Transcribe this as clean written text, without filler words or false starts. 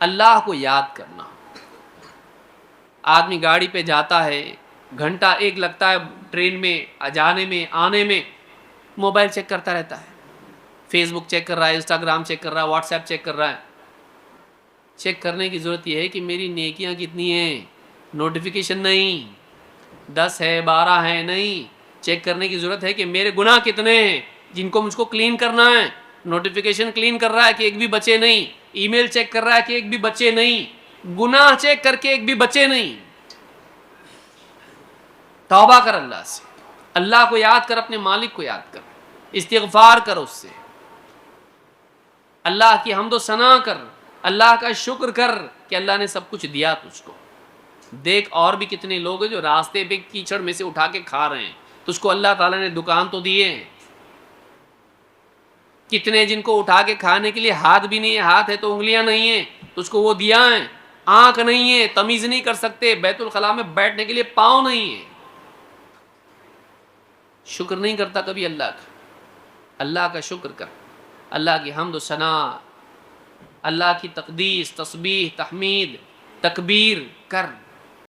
اللہ کو یاد کرنا. آدمی گاڑی پہ جاتا ہے، گھنٹہ ایک لگتا ہے ٹرین میں جانے میں آنے میں، موبائل چیک کرتا رہتا ہے، فیس بک چیک کر رہا ہے، انسٹاگرام چیک کر رہا ہے، واٹس ایپ چیک کر رہا ہے. چیک کرنے کی ضرورت یہ ہے کہ میری نیکیاں کتنی ہیں، نوٹیفیکیشن نہیں، 10 ہے 12 ہے نہیں. چیک کرنے کی ضرورت ہے کہ میرے گناہ کتنے ہیں جن کو مجھ کو کلین کرنا ہے. نوٹیفیکیشن کلین کر رہا ہے کہ ایک بھی بچے نہیں، ای میل چیک کر رہا ہے کہ ایک بھی بچے نہیں، گناہ چیک کر کے ایک بھی بچے نہیں. توبہ کر اللہ سے، اللہ کو یاد کر، اپنے مالک کو یاد کر، استغفار کر اس سے، اللہ کی حمد و ثنا کر، اللہ کا شکر کر کہ اللہ نے سب کچھ دیا تجھ کو. دیکھ اور بھی کتنے لوگ ہیں جو راستے پہ کیچڑ میں سے اٹھا کے کھا رہے ہیں، تجھ کو اللہ تعالیٰ نے دکان تو دیے ہیں. کتنے جن کو اٹھا کے کھانے کے لیے ہاتھ بھی نہیں ہے، ہاتھ ہے تو انگلیاں نہیں ہیں، تجھ کو وہ دیا ہے. آنکھ نہیں ہے، تمیز نہیں کر سکتے، بیت الخلاء میں بیٹھنے کے لیے پاؤں نہیں ہے. شکر نہیں کرتا کبھی اللہ کا. اللہ کا شکر کر، اللہ کی حمد و ثنا، اللہ کی تقدیس، تسبیح، تحمید، تکبیر کر.